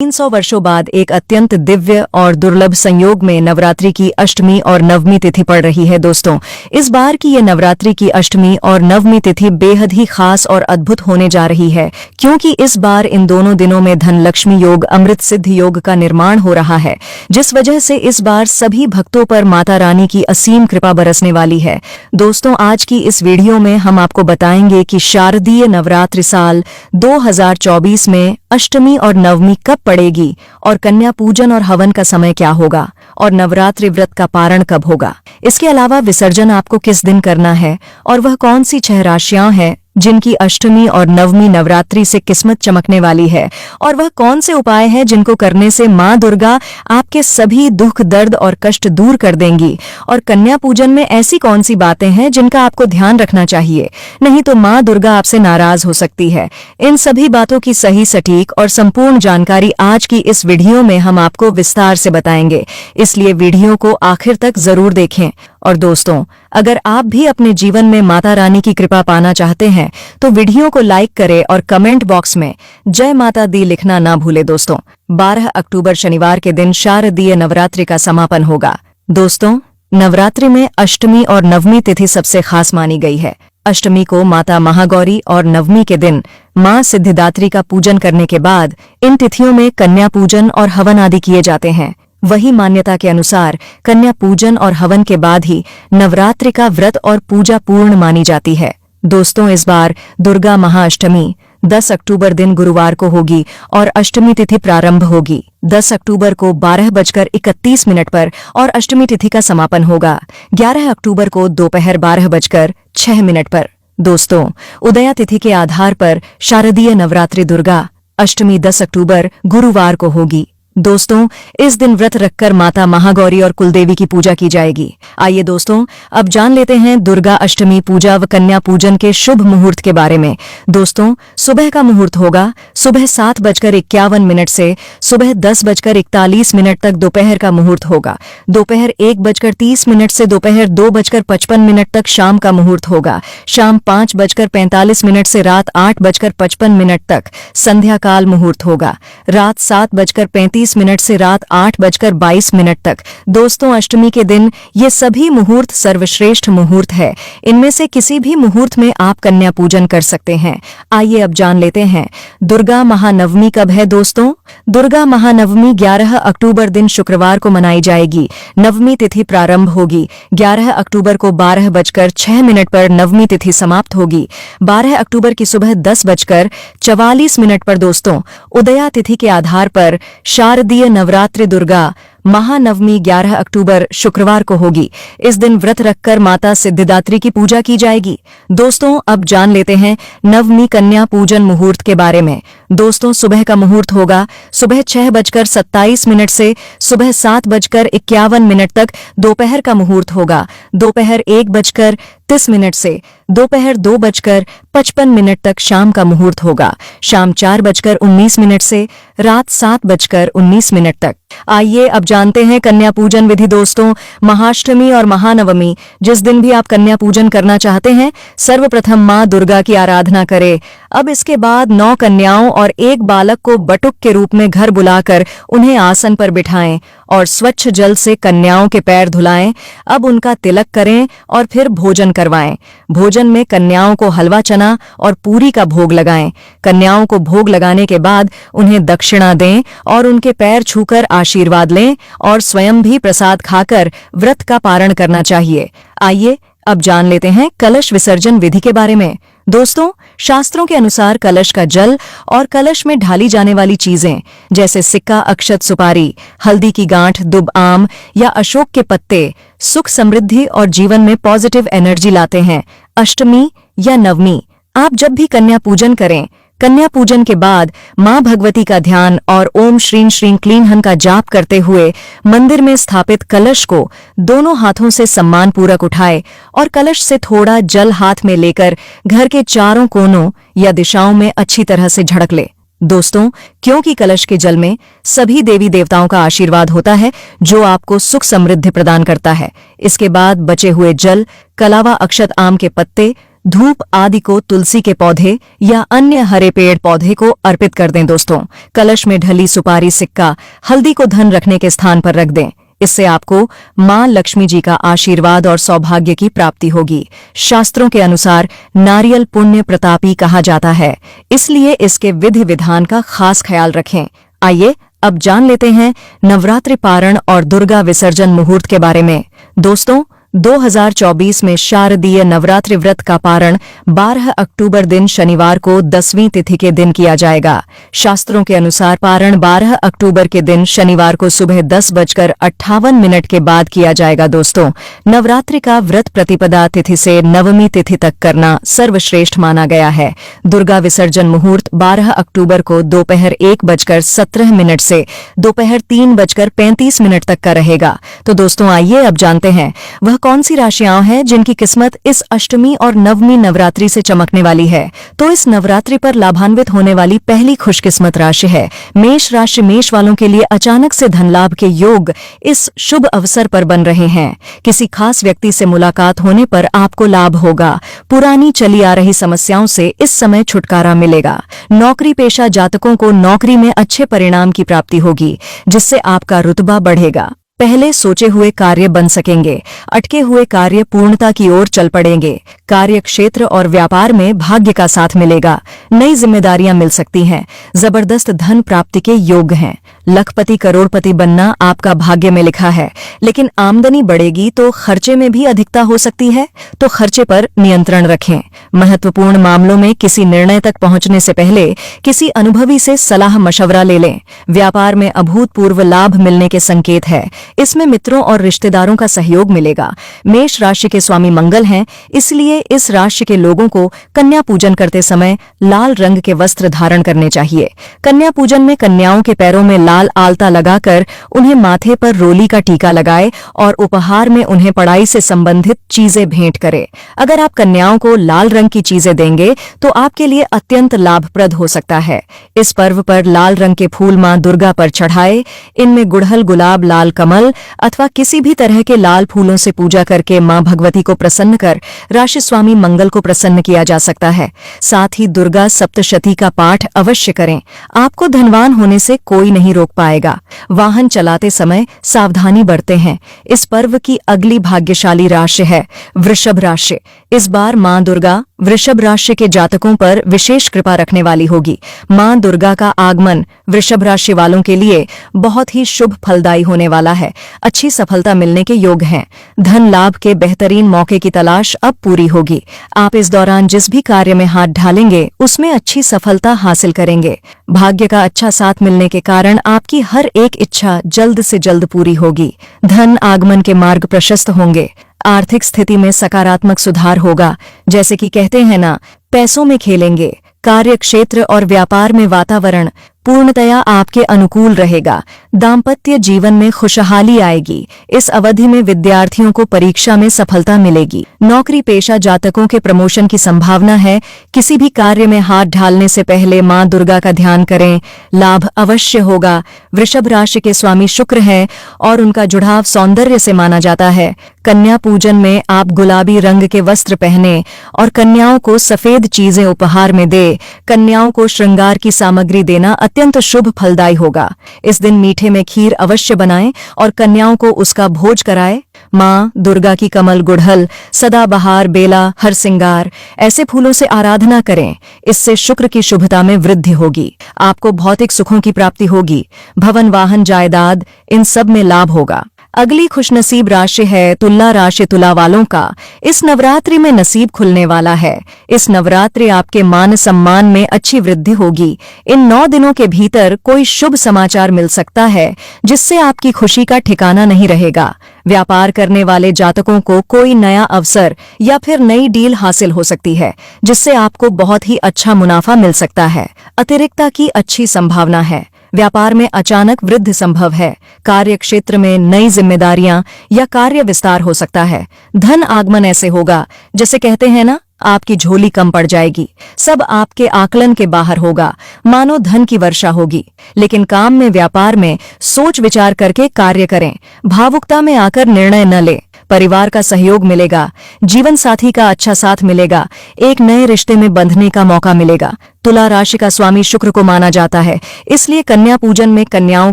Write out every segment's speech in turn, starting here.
300 वर्षों बाद एक अत्यंत दिव्य और दुर्लभ संयोग में नवरात्रि की अष्टमी और नवमी तिथि पड़ रही है। दोस्तों, इस बार की ये नवरात्रि की अष्टमी और नवमी तिथि बेहद ही खास और अद्भुत होने जा रही है, क्योंकि इस बार इन दोनों दिनों में धन लक्ष्मी योग, अमृत सिद्ध योग का निर्माण हो रहा है, जिस वजह से इस बार सभी भक्तों पर माता रानी की असीम कृपा बरसने वाली है। दोस्तों, आज की इस वीडियो में हम आपको बताएंगे कि शारदीय नवरात्रि साल 2024 में अष्टमी और नवमी कब पड़ेगी और कन्या पूजन और हवन का समय क्या होगा और नवरात्रि व्रत का पारण कब होगा। इसके अलावा विसर्जन आपको किस दिन करना है और वह कौन सी 6 राशियां हैं जिनकी अष्टमी और नवमी नवरात्रि से किस्मत चमकने वाली है, और वह कौन से उपाय हैं जिनको करने से मां दुर्गा आपके सभी दुख, दर्द और कष्ट दूर कर देंगी, और कन्या पूजन में ऐसी कौन सी बातें हैं जिनका आपको ध्यान रखना चाहिए, नहीं तो मां दुर्गा आपसे नाराज हो सकती है। इन सभी बातों की सही, सटीक और संपूर्ण जानकारी आज की इस वीडियो में हम आपको विस्तार से बताएंगे, इसलिए वीडियो को आखिर तक जरूर देखें। और दोस्तों, अगर आप भी अपने जीवन में माता रानी की कृपा पाना चाहते हैं तो वीडियो को लाइक करें और कमेंट बॉक्स में जय माता दी लिखना ना भूले। दोस्तों, 12 अक्टूबर शनिवार के दिन शारदीय नवरात्रि का समापन होगा। दोस्तों, नवरात्रि में अष्टमी और नवमी तिथि सबसे खास मानी गई है। अष्टमी को माता महागौरी और नवमी के दिन मां सिद्धिदात्री का पूजन करने के बाद इन तिथियों में कन्या पूजन और हवन आदि किए जाते हैं। वही मान्यता के अनुसार कन्या पूजन और हवन के बाद ही नवरात्रि का व्रत और पूजा पूर्ण मानी जाती है। दोस्तों, इस बार दुर्गा महाअष्टमी 10 अक्टूबर दिन गुरुवार को होगी और अष्टमी तिथि प्रारंभ होगी 10 अक्टूबर को 12:31 पर और अष्टमी तिथि का समापन होगा 11 अक्टूबर को दोपहर 12:06 पर। दोस्तों, उदया तिथि के आधार पर शारदीय नवरात्रि दुर्गा अष्टमी 10 अक्टूबर गुरुवार को होगी। दोस्तों, इस दिन व्रत रखकर माता महागौरी और कुलदेवी की पूजा की जाएगी। आइए दोस्तों, अब जान लेते हैं दुर्गा अष्टमी पूजा व कन्या पूजन के शुभ मुहूर्त के बारे में। दोस्तों, सुबह का मुहूर्त होगा सुबह 7:51 से सुबह 10:41 तक दोपहर का मुहूर्त होगा। दोपहर 1:30 से दोपहर 2:55 तक शाम का मुहूर्त होगा। शाम 5:45 से रात 8:55 तक संध्या काल मुहूर्त होगा। रात 7:35 से रात 8:22 तक। दोस्तों, अष्टमी के दिन ये सभी मुहूर्त सर्वश्रेष्ठ मुहूर्त है। इनमें से किसी भी मुहूर्त में आप कन्या पूजन कर सकते हैं। आइए अब जान लेते हैं दुर्गा महानवमी कब है। दोस्तों, दुर्गा महानवमी 11 अक्टूबर दिन शुक्रवार को मनाई जाएगी। नवमी तिथि प्रारंभ होगी 11 अक्टूबर को 12:06 पर नवमी तिथि समाप्त होगी 12 अक्टूबर की सुबह 10:44 पर। दोस्तों, उदया तिथि के आधार पर शारदीय नवरात्रि दुर्गा महानवमी 11 अक्टूबर शुक्रवार को होगी। इस दिन व्रत रखकर माता सिद्धिदात्री की पूजा की जाएगी। दोस्तों, अब जान लेते हैं नवमी कन्या पूजन मुहूर्त के बारे में। दोस्तों, सुबह का मुहूर्त होगा सुबह 6:27 से सुबह 7:51 तक दोपहर का मुहूर्त होगा। दोपहर 1:30 से दोपहर 2:55 तक शाम का मुहूर्त होगा। शाम 4:19 से रात 7:19 तक। आइए अब जानते हैं कन्या पूजन विधि। दोस्तों, महाअष्टमी और महानवमी जिस दिन भी आप कन्या पूजन करना चाहते हैं, सर्वप्रथम मां दुर्गा की आराधना करें। अब इसके बाद 9 कन्याओं और 1 बालक को बटुक के रूप में घर बुलाकर उन्हें आसन पर बिठाएं और स्वच्छ जल से कन्याओं के पैर धुलाएं। अब उनका तिलक करें और फिर भोजन करवाएं। भोजन में कन्याओं को हलवा, चना और पूरी का भोग लगाएं। कन्याओं को भोग लगाने के बाद उन्हें दक्षिणा दें और उनके पैर छूकर आशीर्वाद लें और स्वयं भी प्रसाद खाकर व्रत का पारण करना चाहिए। आइए अब जान लेते हैं कलश विसर्जन विधि के बारे में। दोस्तों, शास्त्रों के अनुसार कलश का जल और कलश में ढाली जाने वाली चीजें जैसे सिक्का, अक्षत, सुपारी, हल्दी की गांठ, दुब, आम या अशोक के पत्ते सुख, समृद्धि और जीवन में पॉजिटिव एनर्जी लाते हैं। अष्टमी या नवमी आप जब भी कन्या पूजन करें, कन्या पूजन के बाद मां भगवती का ध्यान और ओम श्रीं श्रीं क्लीं हन का जाप करते हुए मंदिर में स्थापित कलश को दोनों हाथों से सम्मानपूर्वक उठाए और कलश से थोड़ा जल हाथ में लेकर घर के चारों कोनों या दिशाओं में अच्छी तरह से झड़क ले। दोस्तों, क्योंकि कलश के जल में सभी देवी देवताओं का आशीर्वाद होता है जो आपको सुख समृद्धि प्रदान करता है। इसके बाद बचे हुए जल, कलावा, अक्षत, आम के पत्ते धूप आदि को तुलसी के पौधे या अन्य हरे पेड़ पौधे को अर्पित कर दें दोस्तों। कलश में ढली सुपारी, सिक्का, हल्दी को धन रखने के स्थान पर रख दें। इससे आपको मां लक्ष्मी जी का आशीर्वाद और सौभाग्य की प्राप्ति होगी। शास्त्रों के अनुसार नारियल पुण्य प्रतापी कहा जाता है, इसलिए इसके विधि विधान का खास ख्याल रखें। आइए अब जान लेते हैं नवरात्रि पारण और दुर्गा विसर्जन मुहूर्त के बारे में। दोस्तों, 2024 में शारदीय नवरात्रि व्रत का पारण 12 अक्टूबर दिन शनिवार को 10वीं तिथि के दिन किया जाएगा। शास्त्रों के अनुसार पारण 12 अक्टूबर के दिन शनिवार को सुबह 10:58 के बाद किया जाएगा। दोस्तों, नवरात्रि का व्रत प्रतिपदा तिथि से नवमी तिथि तक करना सर्वश्रेष्ठ माना गया है। दुर्गा विसर्जन मुहूर्त 12 अक्टूबर को दोपहर 1:17 से दोपहर 3:35 तक का रहेगा। तो दोस्तों, आइए अब जानते हैं वह कौन सी राशियां हैं जिनकी किस्मत इस अष्टमी और नवमी नवरात्रि से चमकने वाली है। तो इस नवरात्रि पर लाभान्वित होने वाली पहली खुशकिस्मत राशि है मेष राशि। मेष वालों के लिए अचानक से धन लाभ के योग इस शुभ अवसर पर बन रहे हैं। किसी खास व्यक्ति से मुलाकात होने पर आपको लाभ होगा। पुरानी चली आ रही समस्याओं से इस समय छुटकारा मिलेगा। नौकरी पेशा जातकों को नौकरी में अच्छे परिणाम की प्राप्ति होगी, जिससे आपका रुतबा बढ़ेगा। पहले सोचे हुए कार्य बन सकेंगे। अटके हुए कार्य पूर्णता की ओर चल पड़ेंगे। कार्य क्षेत्र और व्यापार में भाग्य का साथ मिलेगा। नई जिम्मेदारियां मिल सकती हैं। जबरदस्त धन प्राप्ति के योग हैं। लखपति करोड़पति बनना आपका भाग्य में लिखा है, लेकिन आमदनी बढ़ेगी तो खर्चे में भी अधिकता हो सकती है, तो खर्चे पर नियंत्रण रखें। महत्वपूर्ण मामलों में किसी निर्णय तक पहुंचने से पहले किसी अनुभवी से सलाह मशवरा ले लें। व्यापार में अभूतपूर्व लाभ मिलने के संकेत है। इसमें मित्रों और रिश्तेदारों का सहयोग मिलेगा। मेष राशि के स्वामी मंगल हैं, इसलिए इस राशि के लोगों को कन्या पूजन करते समय लाल रंग के वस्त्र धारण करने चाहिए। कन्या पूजन में कन्याओं के पैरों में लाल आलता लगाकर उन्हें माथे पर रोली का टीका लगाए और उपहार में उन्हें पढ़ाई से संबंधित चीजें भेंट करें। अगर आप कन्याओं को लाल रंग की चीजें देंगे तो आपके लिए अत्यंत लाभप्रद हो सकता है। इस पर्व पर लाल रंग के फूल मां दुर्गा पर चढ़ाए। इनमें गुड़हल, गुलाब, लाल कमल अथवा किसी भी तरह के लाल फूलों से पूजा करके मां भगवती को प्रसन्न कर राशि स्वामी मंगल को प्रसन्न किया जा सकता है। साथ ही दुर्गा सप्तशती का पाठ अवश्य करें। आपको धनवान होने से कोई नहीं रोक पाएगा। वाहन चलाते समय सावधानी बरते हैं। इस पर्व की अगली भाग्यशाली राशि है वृषभ राशि। इस बार मां दुर्गा वृषभ राशि के जातकों पर विशेष कृपा रखने वाली होगी। मां दुर्गा का आगमन वृषभ राशि वालों के लिए बहुत ही शुभ फलदायी होने वाला है। अच्छी सफलता मिलने के योग हैं। धन लाभ के बेहतरीन मौके की तलाश अब पूरी होगी। आप इस दौरान जिस भी कार्य में हाथ डालेंगे उसमें अच्छी सफलता हासिल करेंगे। भाग्य का अच्छा साथ मिलने के कारण आपकी हर एक इच्छा जल्द से जल्द पूरी होगी। धन आगमन के मार्ग प्रशस्त होंगे। आर्थिक स्थिति में सकारात्मक सुधार होगा। जैसे कि कहते हैं ना, पैसों में खेलेंगे। कार्य क्षेत्र और व्यापार में वातावरण पूर्णतया आपके अनुकूल रहेगा। दाम्पत्य जीवन में खुशहाली आएगी। इस अवधि में विद्यार्थियों को परीक्षा में सफलता मिलेगी। नौकरी पेशा जातकों के प्रमोशन की संभावना है। किसी भी कार्य में हाथ डालने से पहले मां दुर्गा का ध्यान करें। लाभ अवश्य होगा। वृषभ राशि के स्वामी शुक्र हैं और उनका जुड़ाव सौंदर्य से माना जाता है। कन्या पूजन में आप गुलाबी रंग के वस्त्र पहने और कन्याओं को सफेद चीजें उपहार में दे। कन्याओं को श्रृंगार की सामग्री देना अत्यंत शुभ फलदायी होगा। इस दिन मीठे में खीर अवश्य बनाएं और कन्याओं को उसका भोज कराएं। मां दुर्गा की कमल, गुड़हल, सदाबहार, बेला, हरसिंगार ऐसे फूलों से आराधना करें। इससे शुक्र की शुभता में वृद्धि होगी। आपको भौतिक सुखों की प्राप्ति होगी। भवन, वाहन, जायदाद इन सब में लाभ होगा। अगली खुशनसीब राशि है तुला राशि। तुला वालों का इस नवरात्रि में नसीब खुलने वाला है। इस नवरात्रि आपके मान सम्मान में अच्छी वृद्धि होगी। इन 9 दिनों के भीतर कोई शुभ समाचार मिल सकता है, जिससे आपकी खुशी का ठिकाना नहीं रहेगा। व्यापार करने वाले जातकों को कोई नया अवसर या फिर नई डील हासिल हो सकती है, जिससे आपको बहुत ही अच्छा मुनाफा मिल सकता है। अतिरिक्ता की अच्छी संभावना है। व्यापार में अचानक वृद्धि संभव है। कार्य क्षेत्र में नई जिम्मेदारियां या कार्य विस्तार हो सकता है। धन आगमन ऐसे होगा जैसे कहते हैं ना, आपकी झोली कम पड़ जाएगी। सब आपके आकलन के बाहर होगा। मानो धन की वर्षा होगी। लेकिन काम में, व्यापार में सोच विचार करके कार्य करें। भावुकता में आकर निर्णय न लें। परिवार का सहयोग मिलेगा, जीवन साथी का अच्छा साथ मिलेगा, एक नए रिश्ते में बंधने का मौका मिलेगा। तुला राशि का स्वामी शुक्र को माना जाता है, इसलिए कन्या पूजन में कन्याओं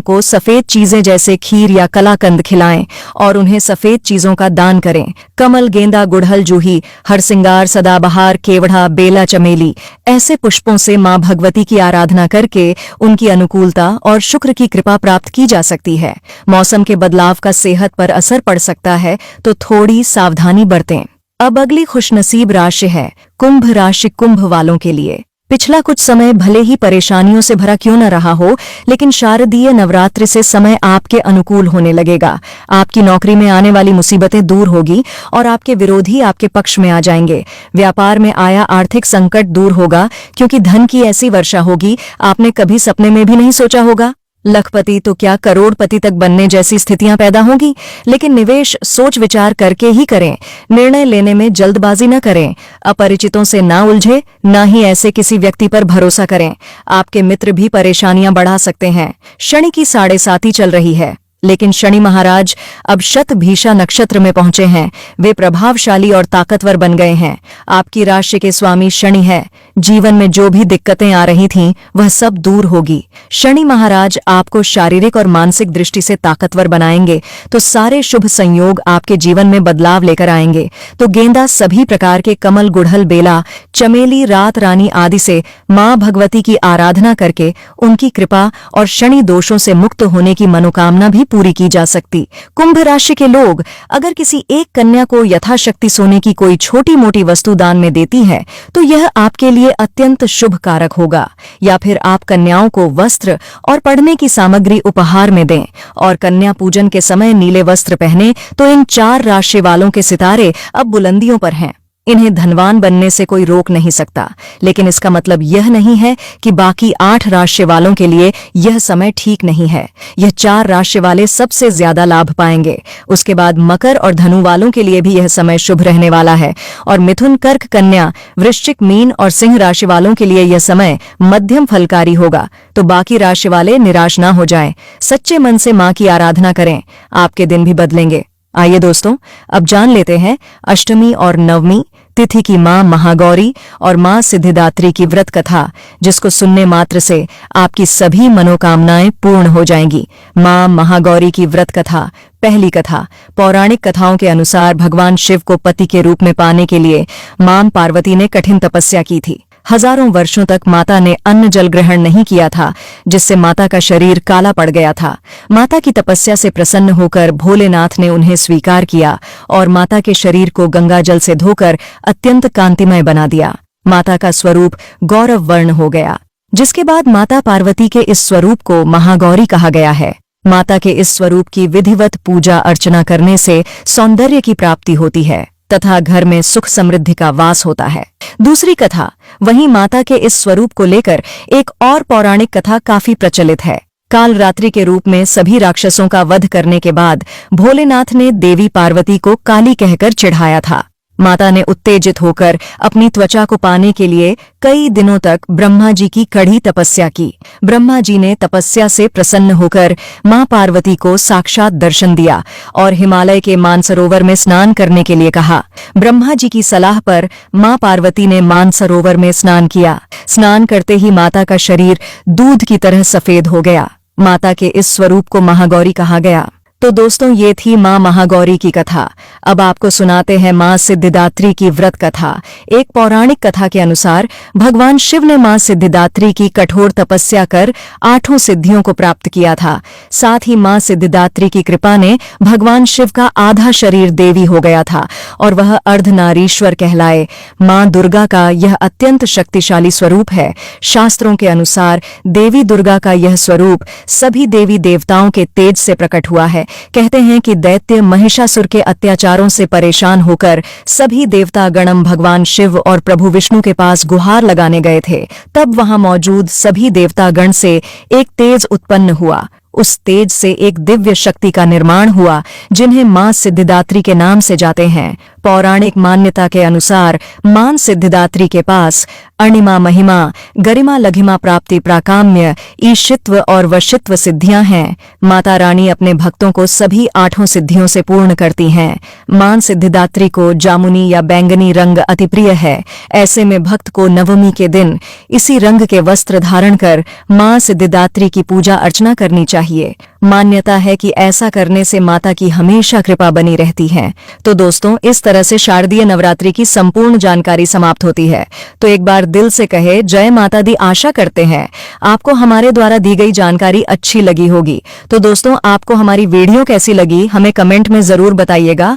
को सफेद चीजें जैसे खीर या कलाकंद खिलाएं और उन्हें सफेद चीजों का दान करें। कमल, गेंदा, गुड़हल, जूही, हरसिंगार, सदाबहार, केवड़ा, बेला, चमेली ऐसे पुष्पों से मां भगवती की आराधना करके उनकी अनुकूलता और शुक्र की कृपा प्राप्त की जा सकती है। मौसम के बदलाव का सेहत पर असर पड़ सकता है, तो थोड़ी सावधानी बरतें। अब अगली खुशनसीब राशि है कुंभ राशि। कुंभ वालों के लिए पिछला कुछ समय भले ही परेशानियों से भरा क्यों न रहा हो, लेकिन शारदीय नवरात्रि से समय आपके अनुकूल होने लगेगा। आपकी नौकरी में आने वाली मुसीबतें दूर होगी और आपके विरोधी आपके पक्ष में आ जाएंगे। व्यापार में आया आर्थिक संकट दूर होगा, क्योंकि धन की ऐसी वर्षा होगी आपने कभी सपने में भी नहीं सोचा होगा। लखपति तो क्या करोड़पति तक बनने जैसी स्थितियां पैदा होंगी, लेकिन निवेश सोच विचार करके ही करें। निर्णय लेने में जल्दबाजी न करें। अपरिचितों से ना उलझे, ना ही ऐसे किसी व्यक्ति पर भरोसा करें। आपके मित्र भी परेशानियां बढ़ा सकते हैं। शनि की 7.5 चल रही है, लेकिन शनि महाराज अब शतभिषा नक्षत्र में पहुंचे हैं। वे प्रभावशाली और ताकतवर बन गए हैं। आपकी राशि के स्वामी शनि है। जीवन में जो भी दिक्कतें आ रही थीं, वह सब दूर होगी। शनि महाराज आपको शारीरिक और मानसिक दृष्टि से ताकतवर बनाएंगे, तो सारे शुभ संयोग आपके जीवन में बदलाव लेकर आएंगे। तो गेंदा, सभी प्रकार के कमल, गुड़हल, बेला, चमेली, रात रानी आदि से मां भगवती की आराधना करके उनकी कृपा और शनि दोषों से मुक्त होने की मनोकामना भी पूरी की जा सकती। कुंभ राशि के लोग अगर किसी एक कन्या को यथाशक्ति सोने की कोई छोटी मोटी वस्तु दान में देती है, तो यह आपके लिए अत्यंत शुभ कारक होगा। या फिर आप कन्याओं को वस्त्र और पढ़ने की सामग्री उपहार में दें और कन्या पूजन के समय नीले वस्त्र पहने, तो इन 4 राशि वालों के सितारे अब बुलंदियों पर हैं। इन्हें धनवान बनने से कोई रोक नहीं सकता, लेकिन इसका मतलब यह नहीं है कि बाकी 8 राशि वालों के लिए यह समय ठीक नहीं है। यह 4 राशि वाले सबसे ज्यादा लाभ पाएंगे। उसके बाद मकर और धनु वालों के लिए भी यह समय शुभ रहने वाला है, और मिथुन, कर्क, कन्या, वृश्चिक, मीन और सिंह राशि वालों के लिए यह समय मध्यम फलकारी होगा। तो बाकी राशि वाले निराश ना हो जाएं। सच्चे मन से मां की आराधना करें, आपके दिन भी बदलेंगे। आइए दोस्तों, अब जान लेते हैं अष्टमी और नवमी तिथि की मां महागौरी और मां सिद्धिदात्री की व्रत कथा, जिसको सुनने मात्र से आपकी सभी मनोकामनाएं पूर्ण हो जाएंगी। मां महागौरी की व्रत कथा। पहली कथा। पौराणिक कथाओं के अनुसार भगवान शिव को पति के रूप में पाने के लिए मां पार्वती ने कठिन तपस्या की थी। हजारों वर्षों तक माता ने अन्न जल ग्रहण नहीं किया था, जिससे माता का शरीर काला पड़ गया था। माता की तपस्या से प्रसन्न होकर भोलेनाथ ने उन्हें स्वीकार किया और माता के शरीर को गंगा जल से धोकर अत्यंत कांतिमय बना दिया। माता का स्वरूप गौरव वर्ण हो गया, जिसके बाद माता पार्वती के इस स्वरूप को महागौरी कहा गया है। माता के इस स्वरूप की विधिवत पूजा अर्चना करने से सौंदर्य की प्राप्ति होती है तथा घर में सुख समृद्धि का वास होता है। दूसरी कथा। वहीं माता के इस स्वरूप को लेकर एक और पौराणिक कथा काफी प्रचलित है। काल रात्रि के रूप में सभी राक्षसों का वध करने के बाद भोलेनाथ ने देवी पार्वती को काली कहकर चिढ़ाया था। माता ने उत्तेजित होकर अपनी त्वचा को पाने के लिए कई दिनों तक ब्रह्मा जी की कड़ी तपस्या की। ब्रह्मा जी ने तपस्या से प्रसन्न होकर मां पार्वती को साक्षात दर्शन दिया और हिमालय के मानसरोवर में स्नान करने के लिए कहा। ब्रह्मा जी की सलाह पर मां पार्वती ने मानसरोवर में स्नान किया। स्नान करते ही माता का शरीर दूध की तरह सफेद हो गया। माता के इस स्वरूप को महागौरी कहा गया। तो दोस्तों, ये थी मां महागौरी की कथा। अब आपको सुनाते हैं मां सिद्धिदात्री की व्रत कथा। एक पौराणिक कथा के अनुसार भगवान शिव ने मां सिद्धिदात्री की कठोर तपस्या कर 8 सिद्धियों को प्राप्त किया था। साथ ही मां सिद्धिदात्री की कृपा ने भगवान शिव का आधा शरीर देवी हो गया था और वह अर्धनारीश्वर कहलाए। मां दुर्गा का यह अत्यंत शक्तिशाली स्वरूप है। शास्त्रों के अनुसार देवी दुर्गा का यह स्वरूप सभी देवी देवताओं के तेज से प्रकट हुआ है। कहते हैं कि दैत्य महिषासुर के अत्याचारों से परेशान होकर सभी देवता गणम भगवान शिव और प्रभु विष्णु के पास गुहार लगाने गए थे। तब वहां मौजूद सभी देवता गण से एक तेज उत्पन्न हुआ। उस तेज से एक दिव्य शक्ति का निर्माण हुआ जिन्हें मां सिद्धिदात्री के नाम से जाते हैं। पौराणिक मान्यता के अनुसार मां सिद्धिदात्री के पास अणिमा महिमा, गरिमा लघिमा प्राप्ति, प्राकाम्य, ईशित्व और वशित्व सिद्धियां हैं। माता रानी अपने भक्तों को सभी 8 सिद्धियों से पूर्ण करती हैं। मां सिद्धिदात्री को जामुनी या बैंगनी रंग अति प्रिय है। ऐसे में भक्त को नवमी के दिन इसी रंग के वस्त्र धारण कर मां सिद्धिदात्री की पूजा अर्चना करनी चाहिए। मान्यता है कि ऐसा करने से माता की हमेशा कृपा बनी रहती है। तो दोस्तों, इस तरह से शारदीय नवरात्रि की संपूर्ण जानकारी समाप्त होती है। तो एक बार दिल से कहे जय माता दी। आशा करते हैं आपको हमारे द्वारा दी गई जानकारी अच्छी लगी होगी। तो दोस्तों, आपको हमारी वीडियो कैसी लगी हमें कमेंट में जरूर बताइएगा।